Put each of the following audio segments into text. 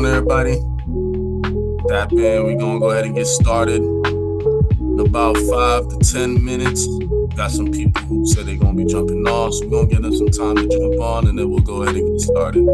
Everybody, tap in. We're gonna go ahead and get started in about 5 to 10 minutes. Got some people who said they're gonna be jumping off, so we're gonna give them some time to jump on, and then we'll go ahead and get started.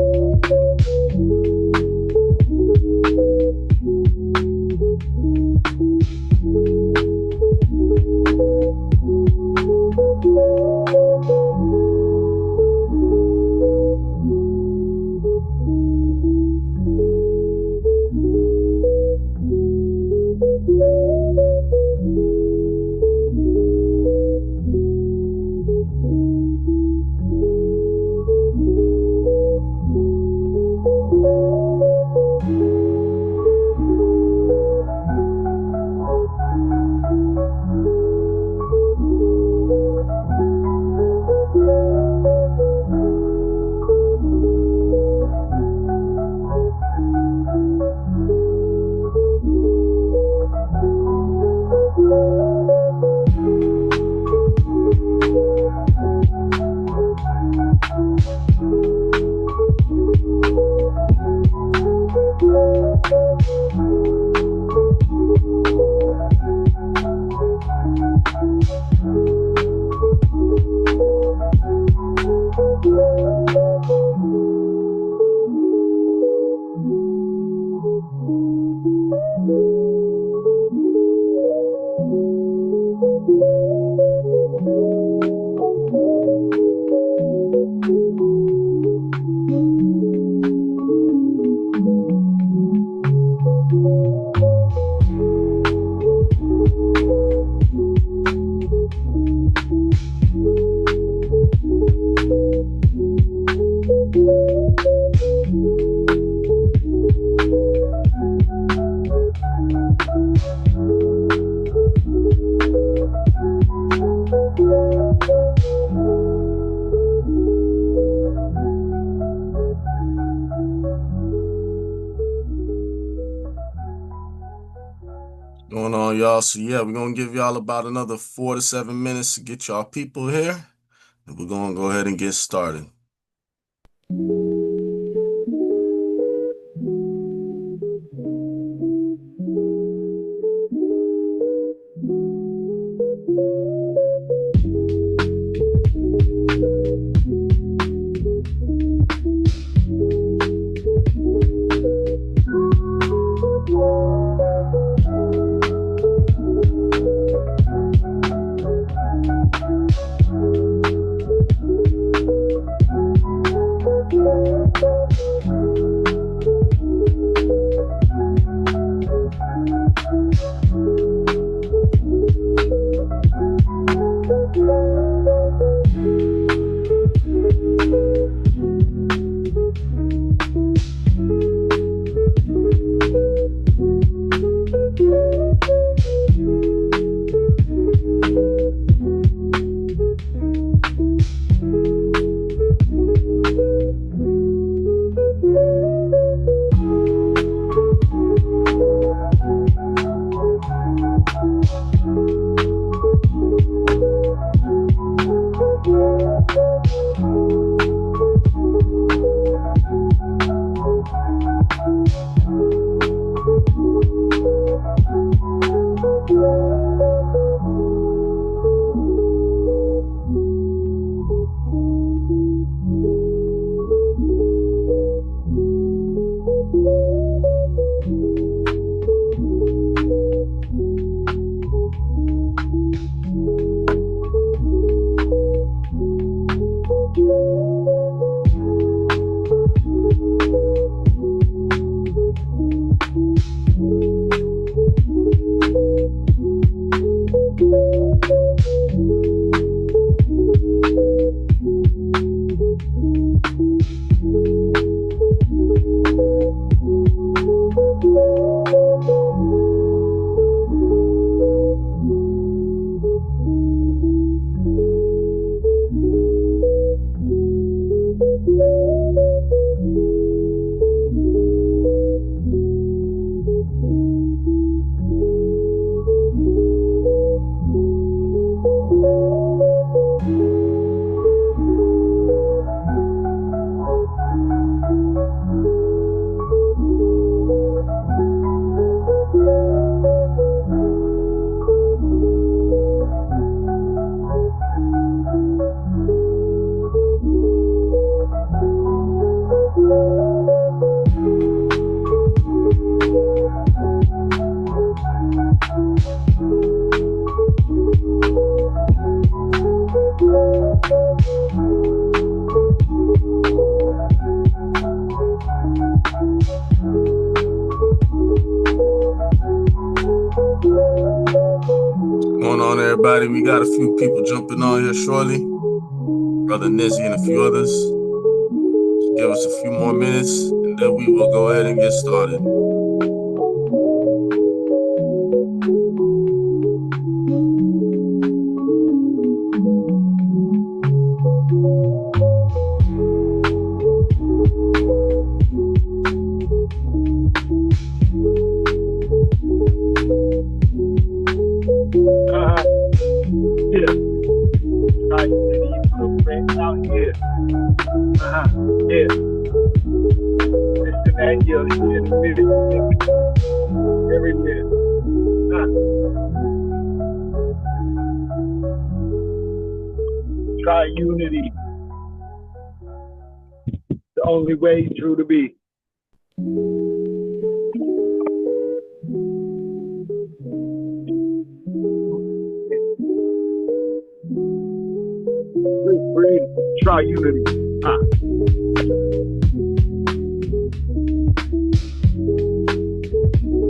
Going on, y'all. So yeah, we're gonna give y'all about another 4 to 7 minutes to get y'all people here, and we're gonna go ahead and get started. Everybody, we got a few people jumping on here shortly. Brother Nizzy and a few others. Just give us a few more minutes, and then we will go ahead and get started. TryUnity Blueprint out here. Yeah. Listen at you, everywhere. TryUnity. The only way true to be. Breathe. TryUnity. I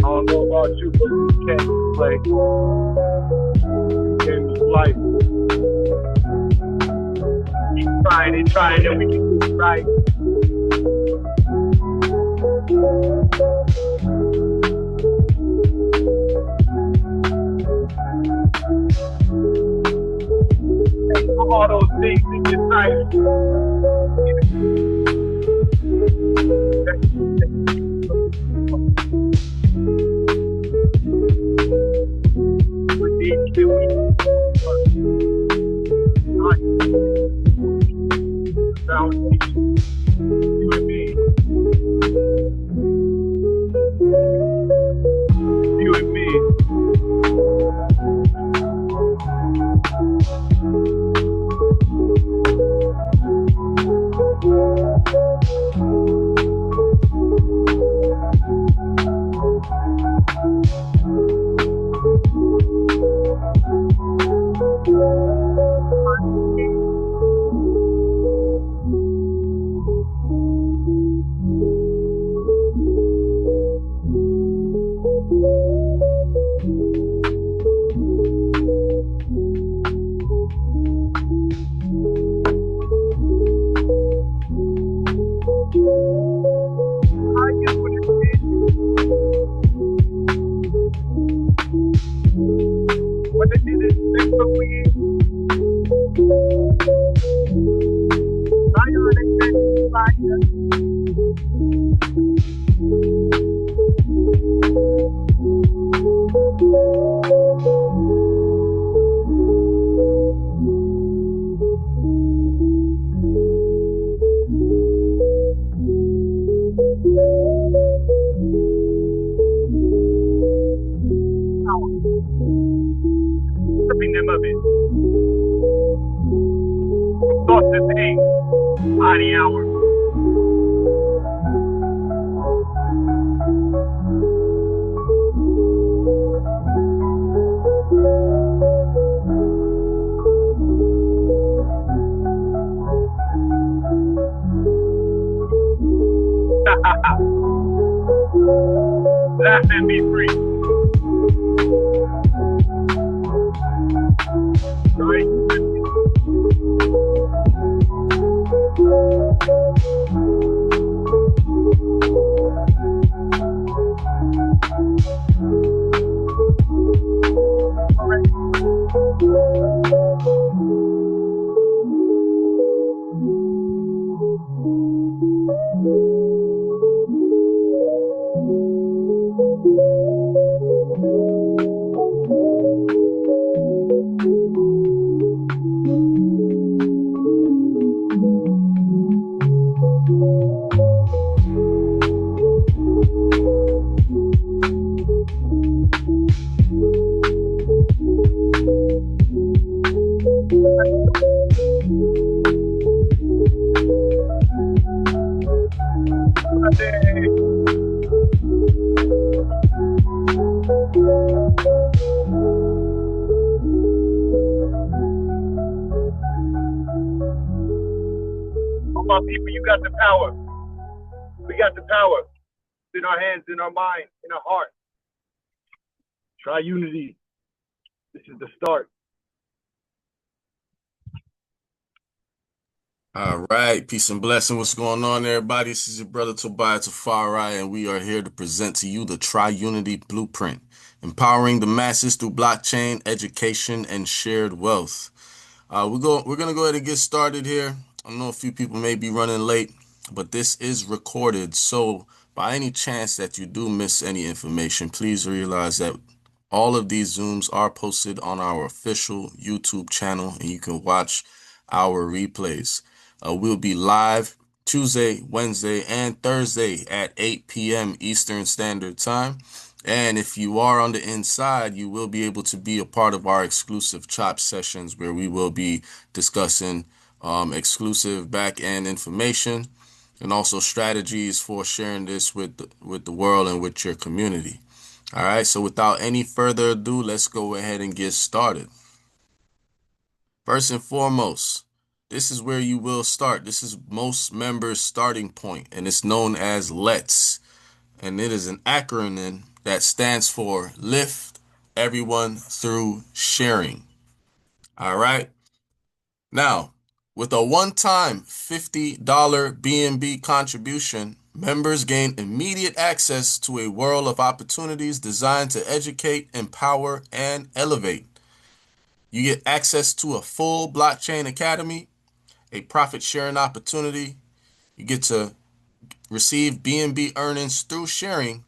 don't know about you, but we can't play. Game of life. Keep trying and trying, and we can do it right. All those things in your life. We need to you and me. You and me. Stripping them of it. Thought the thing, body hour. Laugh and be free. Right? my people, you got the power. We got the power. It's in our hands, in our mind, in our heart. TryUnity. This is the start. All right, peace and blessing. What's going on, everybody? This is your brother Tobias Tafari, and we are here to present to you the TryUnity Blueprint, empowering the masses through blockchain, education, and shared wealth. We're gonna go ahead and get started here. I know a few people may be running late, but this is recorded. So by any chance that you do miss any information, please realize that all of these Zooms are posted on our official YouTube channel, and you can watch our replays. We'll be live Tuesday, Wednesday, and Thursday at 8 p.m. Eastern Standard Time. And if you are on the inside, you will be able to be a part of our exclusive chop sessions where we will be discussing exclusive back-end information and also strategies for sharing this with the world and with your community. All right, so without any further ado, let's go ahead and get started. First and foremost, this is where you will start. This is most members' starting point, and it's known as LETS. And it is an acronym that stands for Lift Everyone Through Sharing. All right. Now, with a one-time $50 BNB contribution, members gain immediate access to a world of opportunities designed to educate, empower, and elevate. You get access to a full blockchain academy, a profit-sharing opportunity. You get to receive BNB earnings through sharing,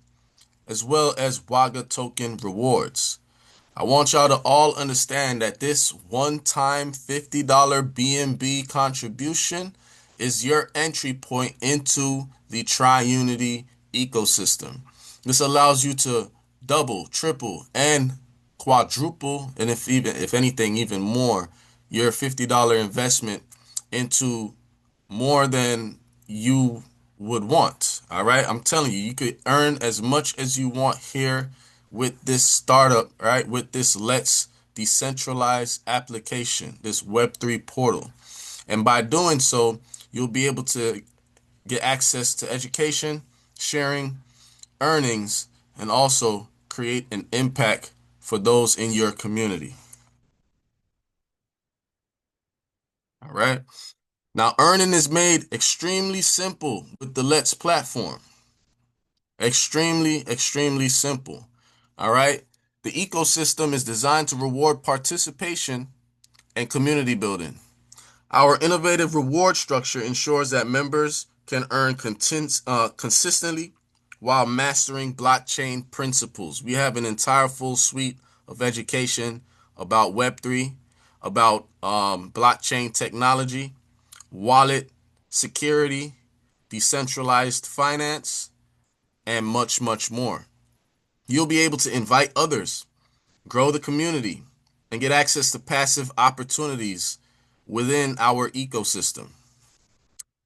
as well as WAGA token rewards. I want y'all to all understand that this one-time $50 BNB contribution is your entry point into the TryUnity ecosystem. This allows you to double, triple, and quadruple, and if anything, even more, your $50 investment into more than you would want. All right. I'm telling you, you could earn as much as you want here with this startup, right? With this Let's decentralized application, this Web3 portal. And by doing so, you'll be able to get access to education, sharing, earnings, and also create an impact for those in your community. All right. Now, earning is made extremely simple with the Let's platform. Extremely simple. All right. The ecosystem is designed to reward participation and community building. Our innovative reward structure ensures that members can earn consistently while mastering blockchain principles. We have an entire full suite of education about Web3, about blockchain technology, wallet security, decentralized finance, and much more. You'll be able to invite others, grow the community, and get access to passive opportunities within our ecosystem.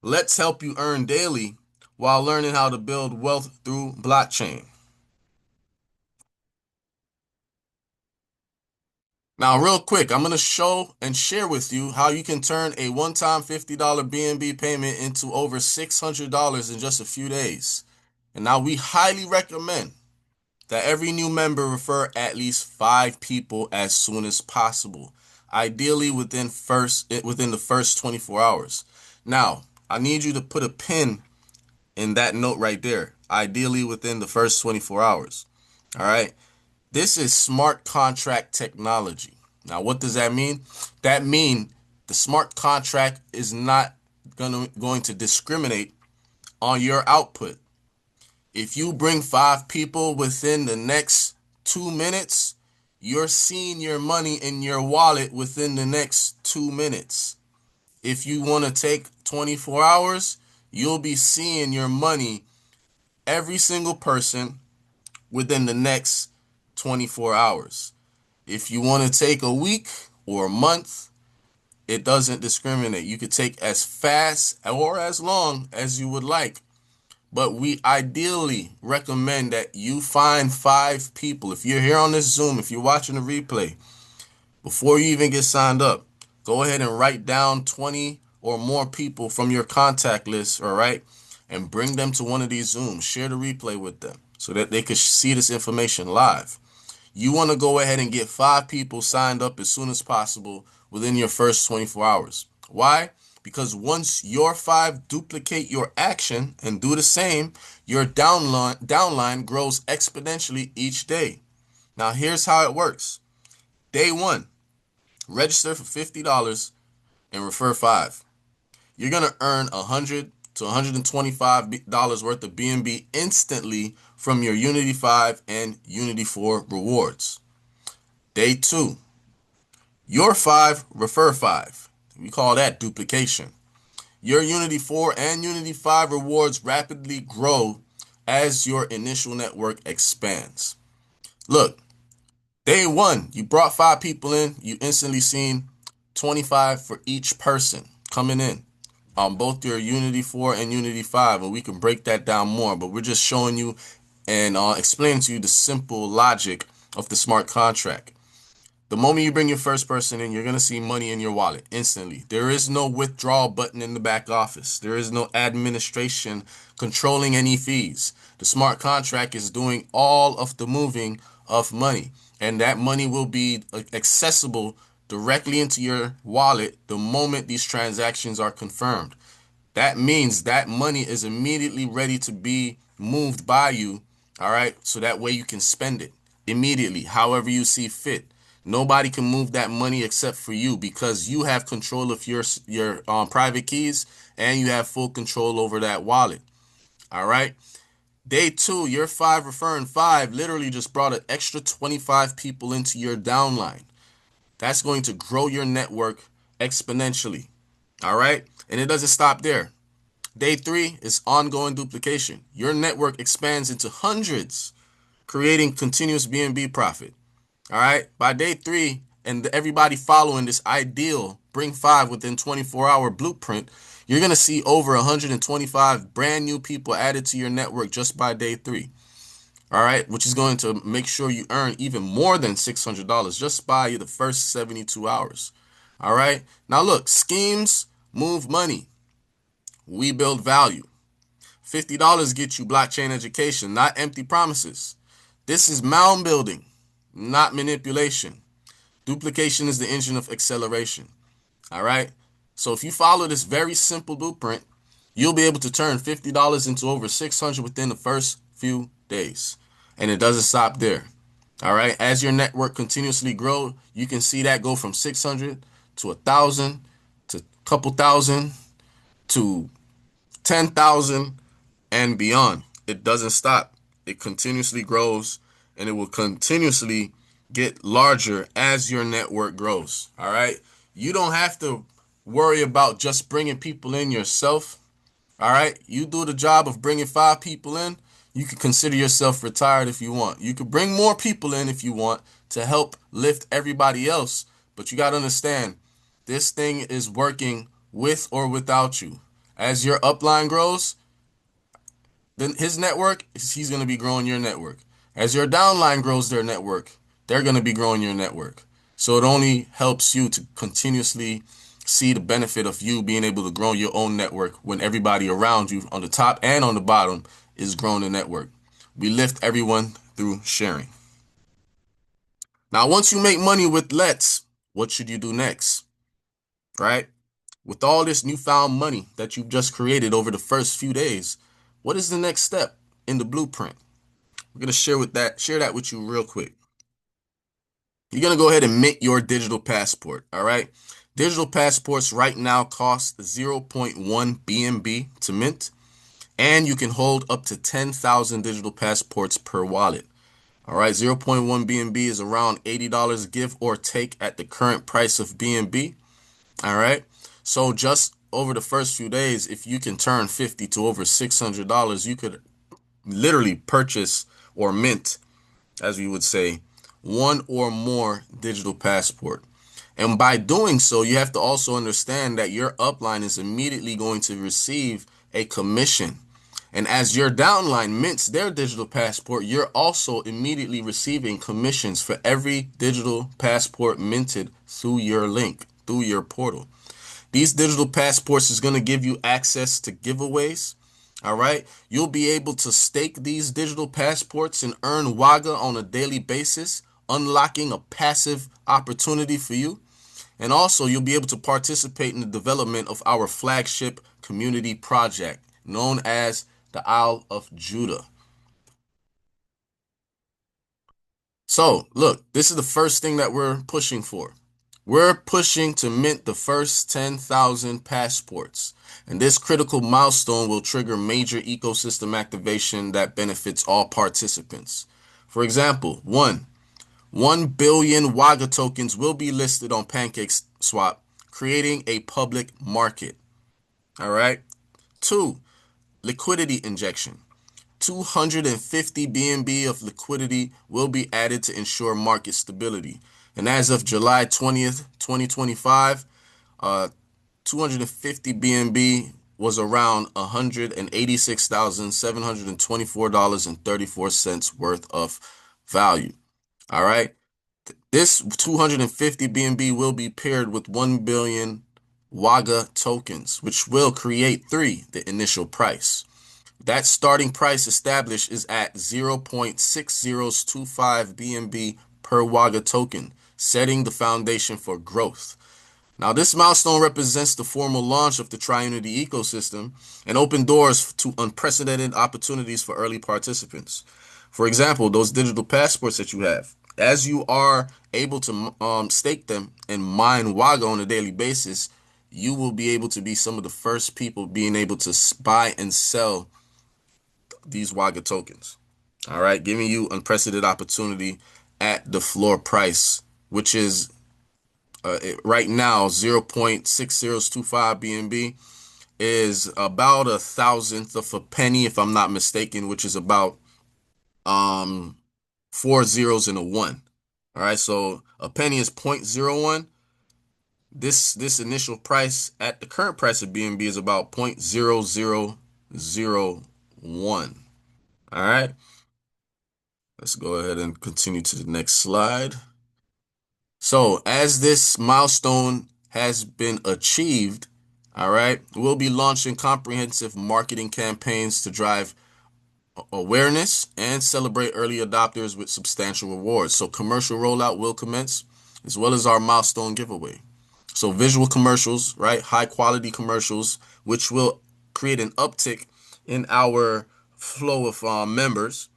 Let's help you earn daily while learning how to build wealth through blockchain. Now, real quick, I'm going to show and share with you how you can turn a one-time $50 BNB payment into over $600 in just a few days. And now we highly recommend that every new member refer at least 5 people as soon as possible, ideally within the first 24 hours. Now, I need you to put a pin in that note right there, ideally within the first 24 hours. All right. This is smart contract technology. Now, what does that mean? That means the smart contract is not going to discriminate on your output. If you bring 5 people within the next 2 minutes, you're seeing your money in your wallet within the next 2 minutes. If you want to take 24 hours, you'll be seeing your money, every single person, within the next 24 hours. If you want to take a week or a month, it doesn't discriminate. You could take as fast or as long as you would like. But we ideally recommend that you find 5 people. If you're here on this Zoom, if you're watching the replay, before you even get signed up, go ahead and write down 20 or more people from your contact list, all right, and bring them to one of these Zooms. Share the replay with them so that they could see this information live. You want to go ahead and get 5 people signed up as soon as possible within your first 24 hours. Why? Because once your 5 duplicate your action and do the same, your downline grows exponentially each day. Now, here's how it works. Day 1, register for $50 and refer 5. You're going to earn $100 to $125 worth of BNB instantly from your Unity 5 and Unity 4 rewards. Day 2, your 5, refer 5. We call that duplication. Your Unity 4 and Unity 5 rewards rapidly grow as your initial network expands. Look, day 1, you brought 5 people in, you instantly seen 25 for each person coming in on both your Unity 4 and Unity 5, and we can break that down more, but we're just showing you and explaining to you the simple logic of the smart contract. The moment you bring your first person in, you're going to see money in your wallet instantly. There is no withdrawal button in the back office. There is no administration controlling any fees. The smart contract is doing all of the moving of money, and that money will be accessible directly into your wallet the moment these transactions are confirmed. That means that money is immediately ready to be moved by you, all right? So that way you can spend it immediately, however you see fit. Nobody can move that money except for you because you have control of your private keys and you have full control over that wallet, all right? Day 2, your 5 referring 5 literally just brought an extra 25 people into your downline. That's going to grow your network exponentially, all right? And it doesn't stop there. Day 3 is ongoing duplication. Your network expands into hundreds, creating continuous BNB profit. All right. By day 3, and everybody following this ideal bring 5 within 24-hour blueprint, you're going to see over 125 brand new people added to your network just by day 3. All right. Which is going to make sure you earn even more than $600 just by the first 72 hours. All right. Now, look, schemes move money. We build value. $50 gets you blockchain education, not empty promises. This is mound building, not manipulation. Duplication is the engine of acceleration. All right. So if you follow this very simple blueprint, you'll be able to turn $50 into over $600 within the first few days. And it doesn't stop there. All right. As your network continuously grows, you can see that go from 600 to 1,000 to a couple thousand to 10,000 and beyond. It doesn't stop. It continuously grows, and it will continuously get larger as your network grows. All right. You don't have to worry about just bringing people in yourself. All right. You do the job of bringing 5 people in. You can consider yourself retired if you want. You could bring more people in if you want to help lift everybody else. But you got to understand, this thing is working with or without you. As your upline grows, then his network, he's going to be growing your network. As your downline grows their network, they're going to be growing your network. So it only helps you to continuously see the benefit of you being able to grow your own network when everybody around you on the top and on the bottom is growing the network. We lift everyone through sharing. Now, once you make money with Let's, what should you do next? Right? With all this newfound money that you've just created over the first few days, what is the next step in the blueprint? We're going to share that with you real quick. You're going to go ahead and mint your digital passport, all right? Digital passports right now cost 0.1 BNB to mint, and you can hold up to 10,000 digital passports per wallet. All right, 0.1 BNB is around $80 give or take at the current price of BNB. All right, so just over the first few days, if you can turn 50 to over $600, you could literally purchase or mint, as we would say, 1 or more digital passport. And by doing so, you have to also understand that your upline is immediately going to receive a commission. And as your downline mints their digital passport, you're also immediately receiving commissions for every digital passport minted through your link, through your portal. These digital passports is going to give you access to giveaways. All right. You'll be able to stake these digital passports and earn WAGA on a daily basis, unlocking a passive opportunity for you. And also, you'll be able to participate in the development of our flagship community project known as the Isle of Judah. So, look, this is the first thing that we're pushing for. We're pushing to mint the first 10,000 passports. And this critical milestone will trigger major ecosystem activation that benefits all participants. For example, 1 billion WAGA tokens will be listed on PancakeSwap, creating a public market. All right. 2, liquidity injection. 250 BNB of liquidity will be added to ensure market stability. And as of July 20th, 2025, 250 BNB was around $186,724.34 worth of value. All right. This 250 BNB will be paired with 1 billion WAGA tokens, which will create 3, the initial price. That starting price established is at 0.6025 BNB per WAGA token, setting the foundation for growth. Now, this milestone represents the formal launch of the TryUnity ecosystem and open doors to unprecedented opportunities for early participants. For example, those digital passports that you have, as you are able to stake them and mine WAGA on a daily basis, you will be able to be some of the first people being able to buy and sell these WAGA tokens. All right, giving you unprecedented opportunity at the floor price, which is right now 0.6025 BNB is about a thousandth of a penny, if I'm not mistaken, which is about 4 zeros and a 1. All right, so a penny is 0.01. This initial price at the current price of BNB is about 0.0001. All right, let's go ahead and continue to the next slide. So as this milestone has been achieved, all right, we'll be launching comprehensive marketing campaigns to drive awareness and celebrate early adopters with substantial rewards. So commercial rollout will commence, as well as our milestone giveaway. So visual commercials, right? High quality commercials, which will create an uptick in our flow of members.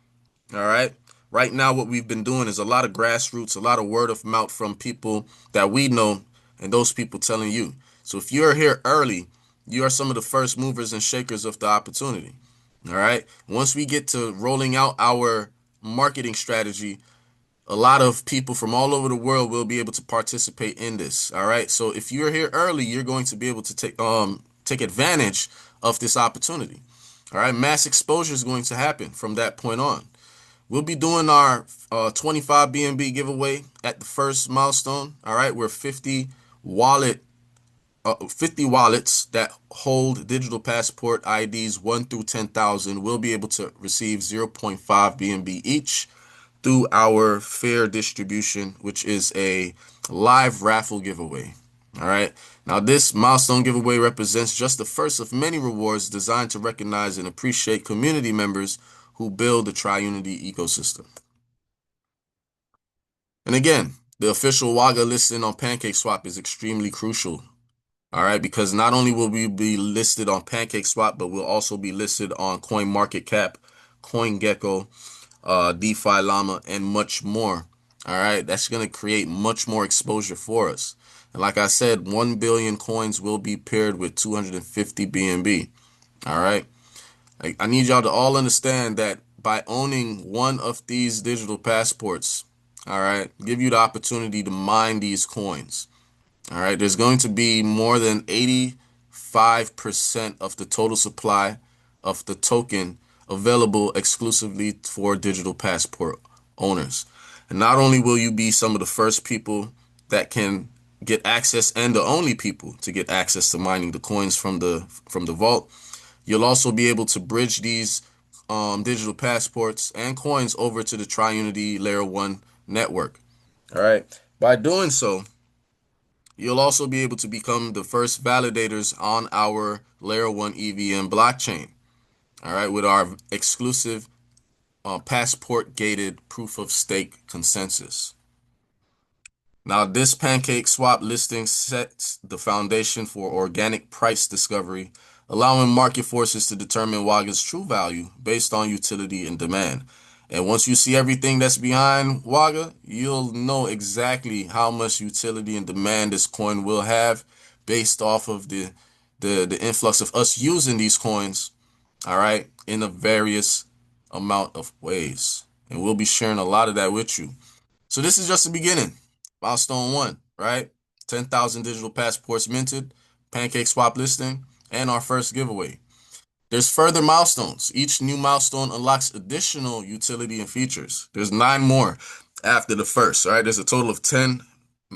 All right. Right now, what we've been doing is a lot of grassroots, a lot of word of mouth from people that we know and those people telling you. So if you're here early, you are some of the first movers and shakers of the opportunity. All right. Once we get to rolling out our marketing strategy, a lot of people from all over the world will be able to participate in this. All right. So if you're here early, you're going to be able to take advantage of this opportunity. All right. Mass exposure is going to happen from that point on. We'll be doing our 25 BNB giveaway at the first milestone. All right, we're 50 wallets that hold digital passport IDs 1 through 10,000 will be able to receive 0.5 BNB each through our fair distribution, which is a live raffle giveaway. All right. Now, this milestone giveaway represents just the first of many rewards designed to recognize and appreciate community members who build the TryUnity ecosystem. And again, the official WAGA listing on PancakeSwap is extremely crucial. All right, because not only will we be listed on PancakeSwap, but we'll also be listed on CoinMarketCap, CoinGecko, DeFi Llama, and much more. All right, that's going to create much more exposure for us. And like I said, 1 billion coins will be paired with 250 BNB. All right. I need y'all to all understand that by owning one of these digital passports, all right, give you the opportunity to mine these coins. All right, there's going to be more than 85% of the total supply of the token available exclusively for digital passport owners. And not only will you be some of the first people that can get access and the only people to get access to mining the coins from the vault, you'll also be able to bridge these digital passports and coins over to the TryUnity Layer 1 network. All right. By doing so, You'll also be able to become the first validators on our Layer 1 EVM blockchain, all right, with our exclusive passport gated proof of stake consensus. Now, this pancake swap listing sets the foundation for organic price discovery, allowing market forces to determine Waga's true value based on utility and demand. And once you see everything that's behind Waga, you'll know exactly how much utility and demand this coin will have based off of the influx of us using these coins, all right, in a various amount of ways. And we'll be sharing a lot of that with you. So this is just the beginning. Milestone 1, right? 10,000 digital passports minted, pancake swap listing, and our first giveaway. There's further milestones. Each new milestone unlocks additional utility and features. There's 9 more after the first, right? There's a total of 10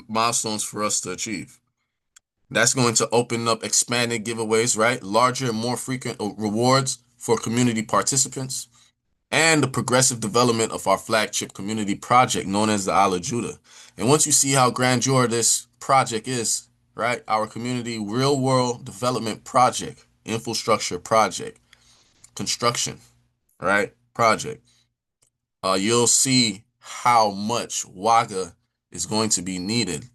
milestones for us to achieve. That's going to open up expanded giveaways, right? Larger and more frequent rewards for community participants, and the progressive development of our flagship community project known as the Ala Judah. And once you see how grandeur this project is, right, our community real world development project, infrastructure project, construction, right, project, you'll see how much WAGA is going to be needed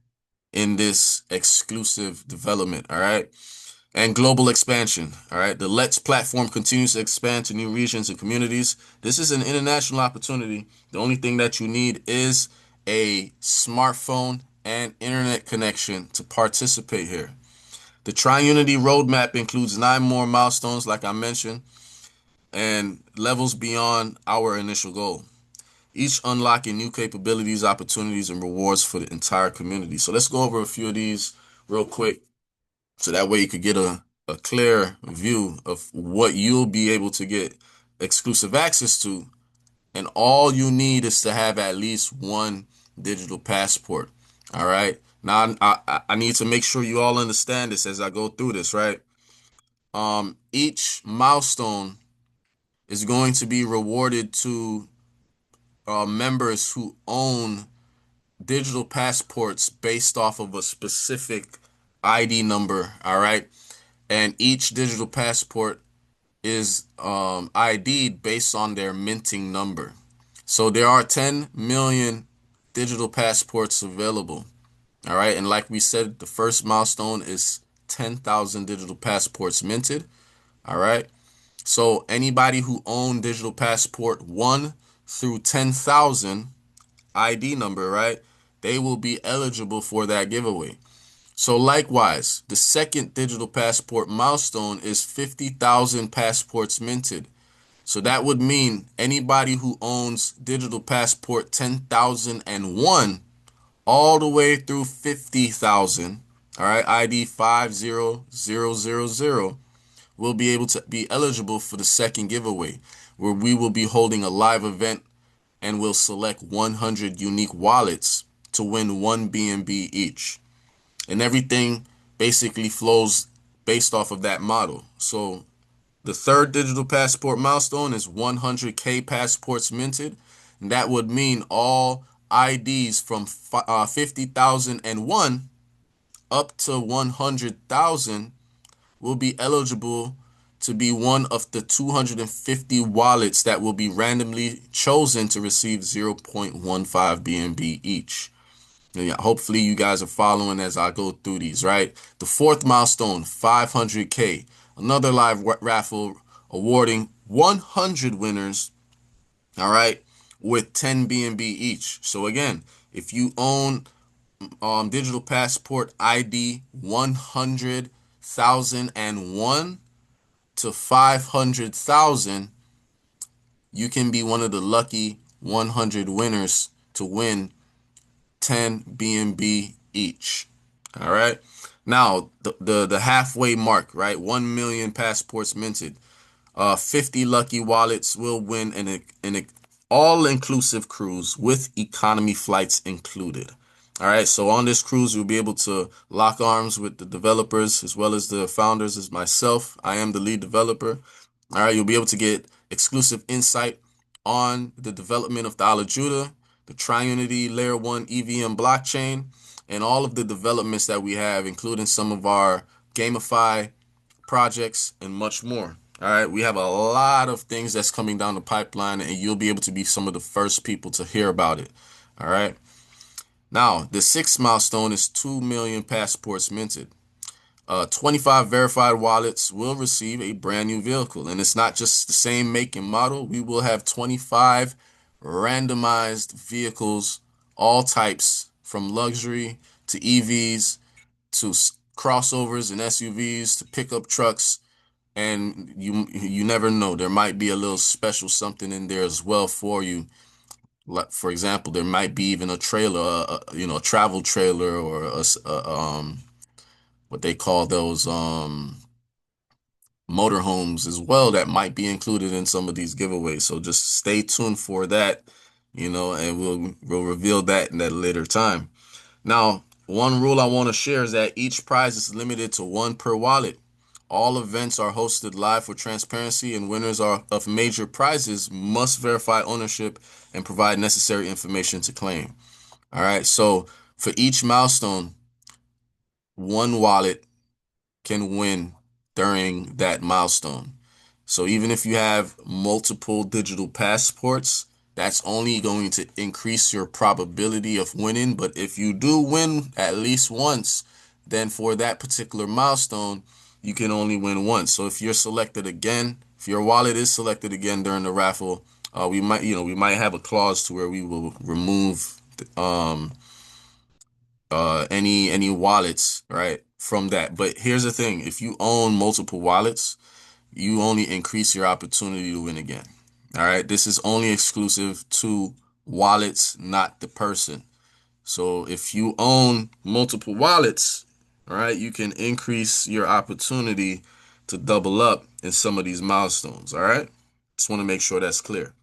in this exclusive development, all right? And global expansion. All right. The Let's platform continues to expand to new regions and communities. This is an international opportunity. The only thing that you need is a smartphone and internet connection to participate here. The TryUnity roadmap includes 9 more milestones, like I mentioned, and levels beyond our initial goal, each unlocking new capabilities, opportunities, and rewards for the entire community. So let's go over a few of these real quick, so that way you could get a clear view of what you'll be able to get exclusive access to. And all you need is to have at least one digital passport. All right. Now, I need to make sure you all understand this as I go through this, right? Each milestone is going to be rewarded to members who own digital passports based off of a specific ID number. All right. And each digital passport is ID'd based on their minting number. So there are 10 million digital passports available. All right. And like we said, the first milestone is 10,000 digital passports minted. All right. So anybody who owned digital passport 1 through 10,000 ID number, right, they will be eligible for that giveaway. So likewise, the second digital passport milestone is 50,000 passports minted. So that would mean anybody who owns digital passport 10,001 all the way through 50,000, all right, ID 50000, will be able to be eligible for the second giveaway, where we will be holding a live event and will select 100 unique wallets to win 1 BNB each. And everything basically flows based off of that model. So the third digital passport milestone is 100K passports minted. And that would mean all IDs from 50,001 up to 100,000 will be eligible to be one of the 250 wallets that will be randomly chosen to receive 0.15 BNB each. Yeah, hopefully you guys are following as I go through these, right? The fourth milestone, 500K. Another live raffle awarding 100 winners, all right, with 10 BNB each. So again, if you own digital passport ID 100,001 to 500,000, you can be one of the lucky 100 winners to win 10 BNB each. All right. Now, the halfway mark, right? 1 million passports minted. 50 lucky wallets will win an all-inclusive cruise with economy flights included. All right. So on this cruise, you'll be able to lock arms with the developers as well as the founders, as myself. I am the lead developer. All right. You'll be able to get exclusive insight on the development of the Ala Judah, the TryUnity Layer 1 EVM blockchain, and all of the developments that we have, including some of our gamify projects and much more. All right, we have a lot of things that's coming down the pipeline, and you'll be able to be some of the first people to hear about it. All right. Now, the sixth milestone is 2 million passports minted. 25 verified wallets will receive a brand new vehicle, and it's not just the same make and model. We will have 25 randomized vehicles, all types, from luxury to EVs to crossovers and SUVs to pickup trucks. And you never know, there might be a little special something in there as well for you. Like, for example, there might be even a trailer, a travel trailer, or what they call those motorhomes as well, that might be included in some of these giveaways. So just stay tuned for that, and we'll reveal that in that later time. Now, one rule I want to share is that each prize is limited to one per wallet. All events are hosted live for transparency, and winners of major prizes must verify ownership and provide necessary information to claim. All right, so for each milestone, one wallet can win during that milestone. So even if you have multiple digital passports, that's only going to increase your probability of winning. But if you do win at least once, then for that particular milestone, you can only win once. So if you're selected again, if your wallet is selected again during the raffle, we might have a clause to where we will remove any wallets, right, from that. But here's the thing: if you own multiple wallets, you only increase your opportunity to win again. All right, this is only exclusive to wallets, not the person. So if you own multiple wallets, all right, you can increase your opportunity to double up in some of these milestones. All right, just want to make sure that's clear.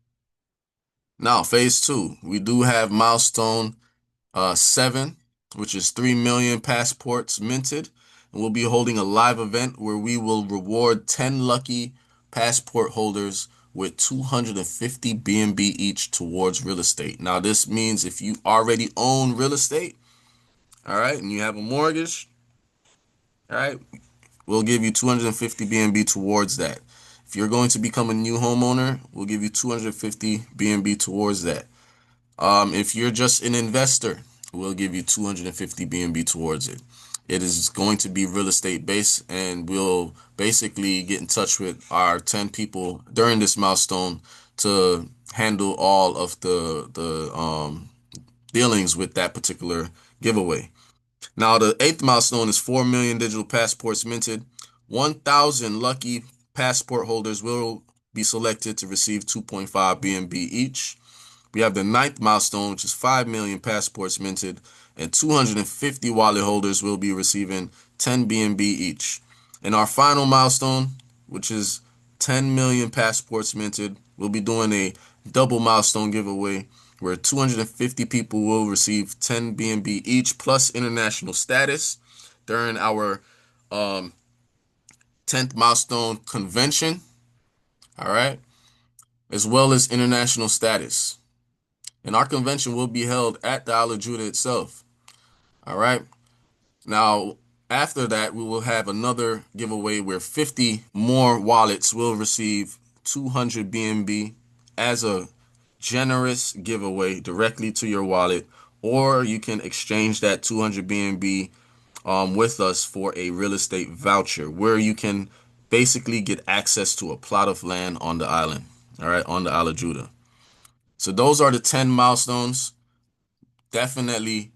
Now, phase two, we do have milestone 7, which is 3 million passports minted. And we'll be holding a live event where we will reward 10 lucky passport holders with 250 BNB each towards real estate. Now, this means if you already own real estate, all right, and you have a mortgage, all right, we'll give you 250 BNB towards that. If you're going to become a new homeowner, we'll give you 250 BNB towards that. If you're just an investor, we'll give you 250 BNB towards it. It is going to be real estate based, and we'll basically get in touch with our 10 people during this milestone to handle all of the dealings with that particular giveaway. Now, the 8th milestone is 4 million digital passports minted. 1,000 lucky passport holders will be selected to receive 2.5 BNB each. We have the 9th milestone, which is 5 million passports minted, and 250 wallet holders will be receiving 10 BNB each. And our final milestone, which is 10 million passports minted, we'll be doing a double milestone giveaway where 250 people will receive 10 BNB each plus international status during our 10th milestone convention, all right, as well as international status. And our convention will be held at the Ala Judah itself. All right. Now, after that, we will have another giveaway where 50 more wallets will receive 200 BNB as a generous giveaway directly to your wallet, or you can exchange that 200 BNB with us for a real estate voucher where you can basically get access to a plot of land on the island. All right, on the Ala Judah. So those are the 10 milestones. Definitely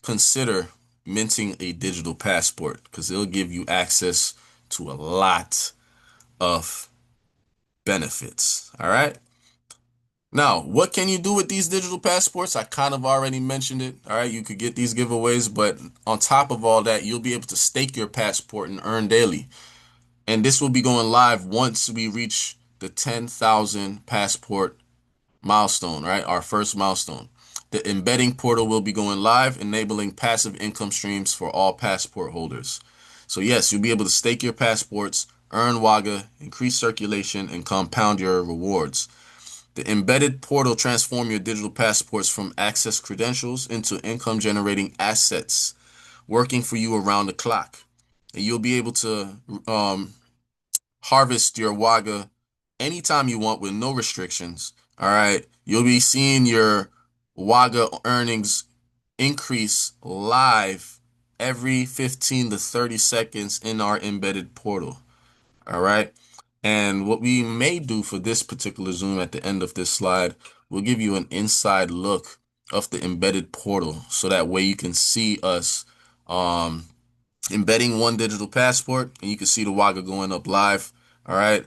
consider minting a digital passport because it'll give you access to a lot of benefits. All right. Now, what can you do with these digital passports? I kind of already mentioned it. All right. You could get these giveaways, but on top of all that, you'll be able to stake your passport and earn daily. And this will be going live once we reach the 10,000 passport milestone, right? Our first milestone. The embedding portal will be going live, enabling passive income streams for all passport holders. So yes, you'll be able to stake your passports, earn WAGA, increase circulation, and compound your rewards. The embedded portal transforms your digital passports from access credentials into income-generating assets, working for you around the clock. And you'll be able to harvest your WAGA anytime you want with no restrictions. All right. You'll be seeing your WAGA earnings increase live every 15 to 30 seconds in our embedded portal. All right. And what we may do for this particular Zoom at the end of this slide, we'll give you an inside look of the embedded portal so that way you can see us embedding one digital passport and you can see the WAGA going up live. All right.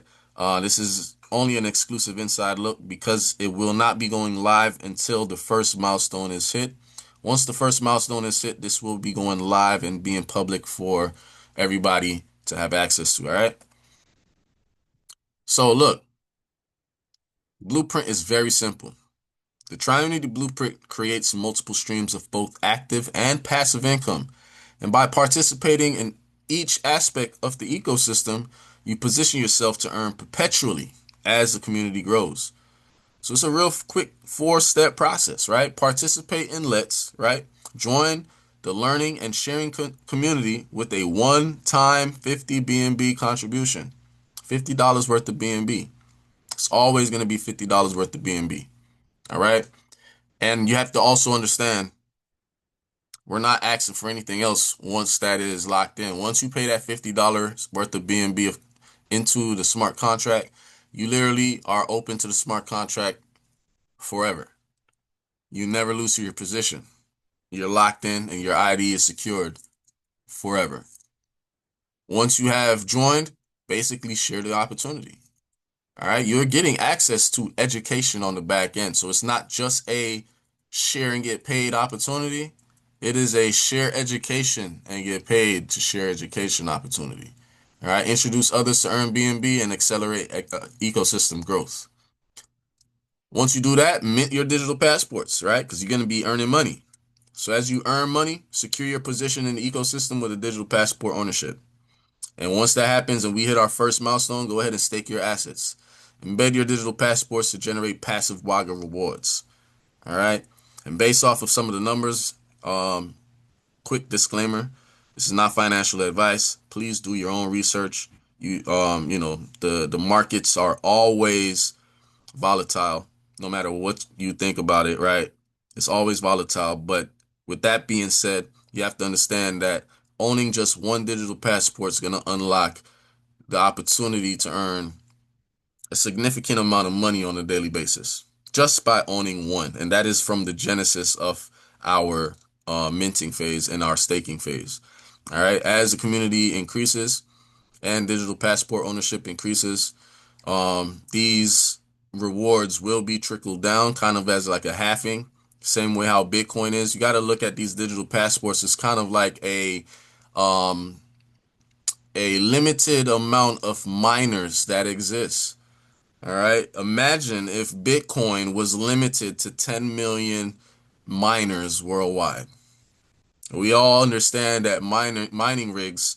This is only an exclusive inside look because it will not be going live until the first milestone is hit. Once the first milestone is hit, this will be going live and being public for everybody to have access to. All right. So look, Blueprint is very simple. The TryUnity Blueprint creates multiple streams of both active and passive income. And by participating in each aspect of the ecosystem, you position yourself to earn perpetually as the community grows. So it's a real quick 4-step process, right? Participate in Let's, right? Join the learning and sharing community with a one-time 50 BNB contribution. $50 worth of BNB. It's always going to be $50 worth of BNB. All right. And you have to also understand, we're not asking for anything else once that is locked in. Once you pay that $50 worth of BNB into the smart contract, you literally are open to the smart contract forever. You never lose your position. You're locked in and your ID is secured forever. Once you have joined, basically share the opportunity. All right, you're getting access to education on the back end. So it's not just a share and get paid opportunity. It is a share education and get paid to share education opportunity. All right, introduce others to earn BNB and accelerate ecosystem growth. Once you do that, mint your digital passports, right? Because you're going to be earning money. So as you earn money, secure your position in the ecosystem with a digital passport ownership. And once that happens and we hit our first milestone, go ahead and stake your assets. Embed your digital passports to generate passive WAGA rewards. All right. And based off of some of the numbers, quick disclaimer, this is not financial advice. Please do your own research. The markets are always volatile, no matter what you think about it, right? It's always volatile. But with that being said, you have to understand that owning just one digital passport is going to unlock the opportunity to earn a significant amount of money on a daily basis just by owning one. And that is from the genesis of our minting phase and our staking phase. All right. As the community increases and digital passport ownership increases, these rewards will be trickled down kind of as like a halving. Same way how Bitcoin is. You got to look at these digital passports as kind of like a limited amount of miners that exist. All right. Imagine if Bitcoin was limited to 10 million miners worldwide. We all understand that mining rigs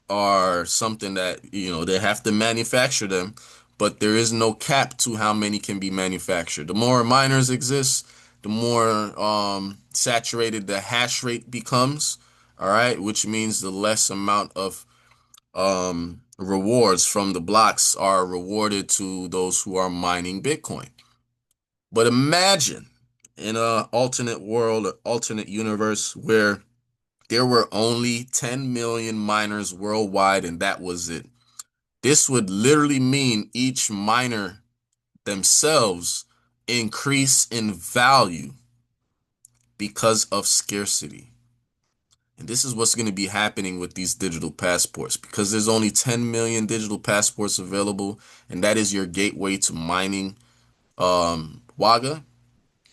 are something that, they have to manufacture them, but there is no cap to how many can be manufactured. The more miners exist, the more saturated the hash rate becomes. All right. Which means the less amount of rewards from the blocks are rewarded to those who are mining Bitcoin. But imagine in an alternate world, an alternate universe where there were only 10 million miners worldwide and that was it. This would literally mean each miner themselves increase in value because of scarcity. And this is what's going to be happening with these digital passports because there's only 10 million digital passports available, and that is your gateway to mining WAGA.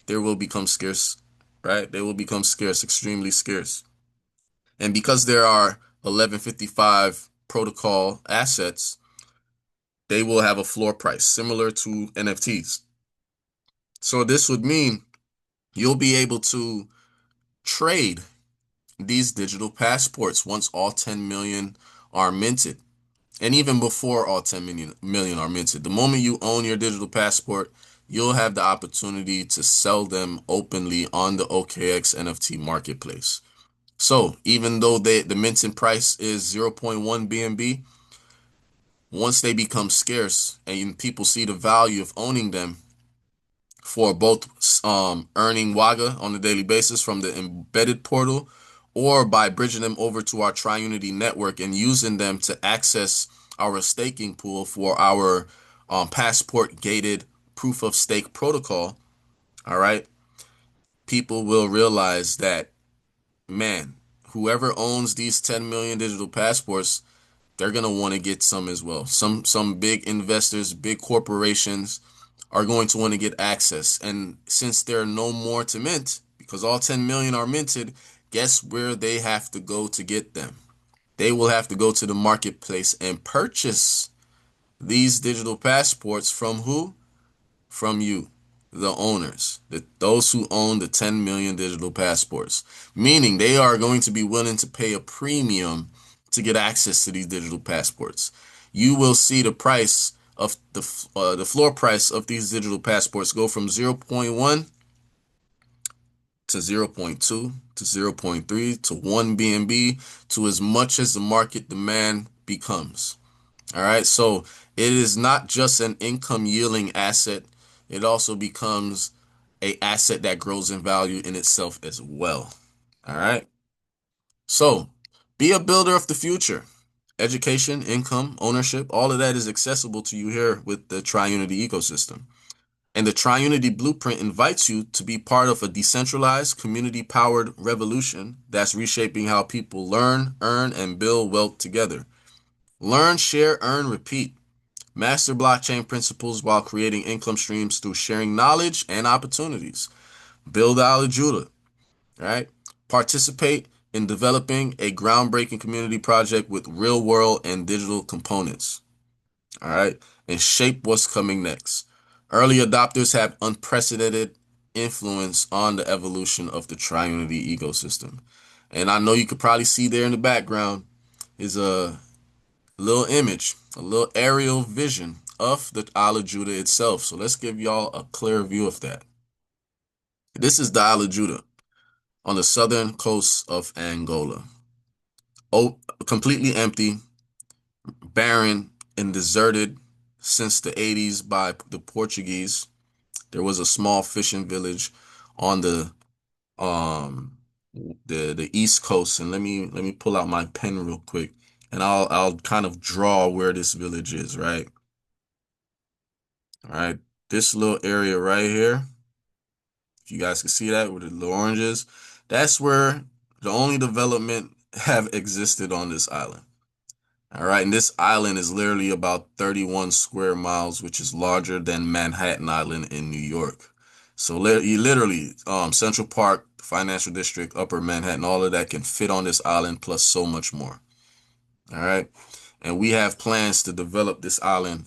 There will become scarce, right? They will become scarce, extremely scarce. And because there are 1155 protocol assets, they will have a floor price similar to NFTs. So this would mean you'll be able to trade these digital passports once all 10 million are minted. And even before all 10 million are minted, the moment you own your digital passport, you'll have the opportunity to sell them openly on the OKX NFT marketplace. So even though the minting price is 0.1 BNB, once they become scarce and people see the value of owning them for both earning Waga on a daily basis from the embedded portal, or by bridging them over to our TryUnity network and using them to access our staking pool for our passport gated proof of stake protocol, all right, people will realize that, man, whoever owns these 10 million digital passports, they're going to want to get some as well. Some big investors, big corporations are going to want to get access. And since there are no more to mint, because all 10 million are minted, guess where they have to go to get them? They will have to go to the marketplace and purchase these digital passports from who? From you, the owners, those who own the 10 million digital passports, meaning they are going to be willing to pay a premium to get access to these digital passports. You will see the price of the floor price of these digital passports go from 0.1 to 0.2 to 0.3 to 1 BNB to as much as the market demand becomes. All right, so it is not just an income yielding asset. It also becomes a asset that grows in value in itself as well. All right. So be a builder of the future. Education, income, ownership, all of that is accessible to you here with the TryUnity ecosystem. And the TryUnity Blueprint invites you to be part of a decentralized, community-powered revolution that's reshaping how people learn, earn, and build wealth together. Learn, share, earn, repeat. Master blockchain principles while creating income streams through sharing knowledge and opportunities. Build Ala Judah, right? Participate in developing a groundbreaking community project with real world and digital components, all right? And shape what's coming next. Early adopters have unprecedented influence on the evolution of the TryUnity ecosystem. And I know you could probably see there in the background is a little image, a little aerial vision of the Isle of Judah itself. So let's give y'all a clear view of that. This is the Isle of Judah on the southern coast of Angola. Oh, completely empty, barren, and deserted since the 80s by the Portuguese. There was a small fishing village on um the east coast, and let me pull out my pen real quick, and I'll kind of draw where this village is, right? All right, this little area right here, if you guys can see that with the little oranges, that's where the only development have existed on this island. All right, and this island is literally about 31 square miles, which is larger than Manhattan Island in New York. So literally, Central Park, Financial District, Upper Manhattan, all of that can fit on this island, plus so much more. All right, and we have plans to develop this island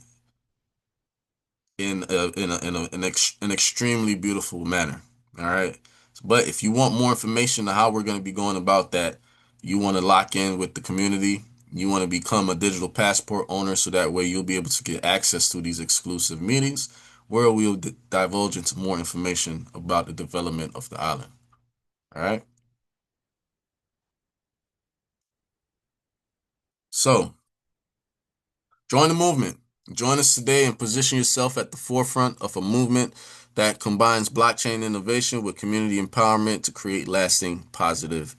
in an extremely beautiful manner. All right. But if you want more information on how we're going to be going about that, you want to lock in with the community, you want to become a digital passport owner so that way you'll be able to get access to these exclusive meetings where we'll divulge into more information about the development of the island. All right. So join the movement. Join us today and position yourself at the forefront of a movement that combines blockchain innovation with community empowerment to create lasting positive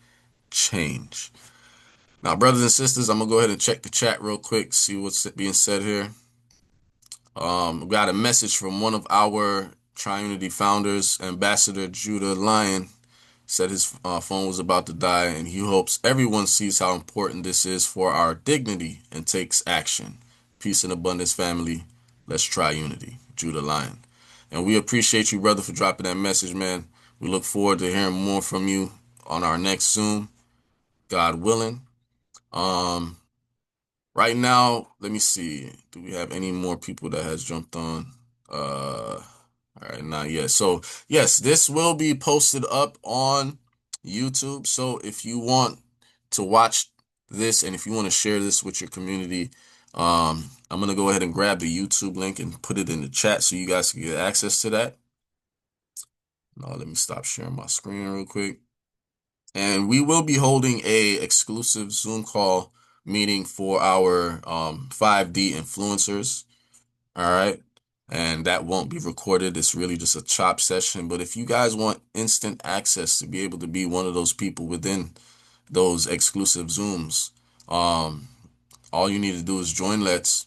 change. Now, brothers and sisters, I'm going to go ahead and check the chat real quick, see what's being said here. We got a message from one of our TryUnity founders, Ambassador Judah Lyon. Said his phone was about to die, and he hopes everyone sees how important this is for our dignity and takes action. Peace and abundance, family. Let's try unity. Judah Lyon. And we appreciate you, brother, for dropping that message, man. We look forward to hearing more from you on our next Zoom, God willing. Right now, let me see. Do we have any more people that has jumped on? All right, not yet. So yes, this will be posted up on YouTube. So if you want to watch this and if you want to share this with your community, I'm gonna go ahead and grab the YouTube link and put it in the chat so you guys can get access to that. Now let me stop sharing my screen real quick. And we will be holding a exclusive Zoom call meeting for our 5D influencers. All right. And that won't be recorded. It's really just a chop session. But if you guys want instant access to be able to be one of those people within those exclusive Zooms, all you need to do is join Let's,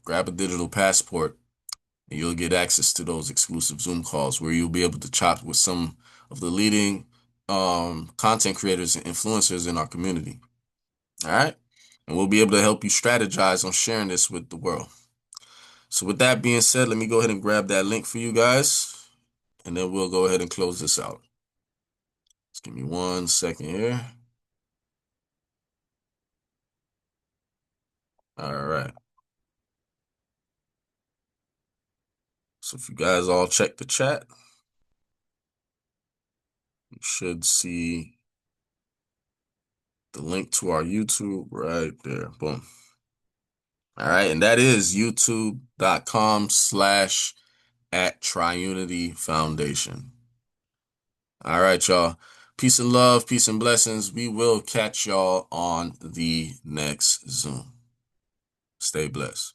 grab a digital passport, and you'll get access to those exclusive Zoom calls where you'll be able to chat with some of the leading content creators and influencers in our community. All right. And we'll be able to help you strategize on sharing this with the world. So with that being said, let me go ahead and grab that link for you guys, and then we'll go ahead and close this out. Just give me 1 second here. All right. So if you guys all check the chat, you should see the link to our YouTube right there. Boom. All right. And that is youtube.com/@TryUnity Foundation. All right, y'all. Peace and love, peace and blessings. We will catch y'all on the next Zoom. Stay blessed.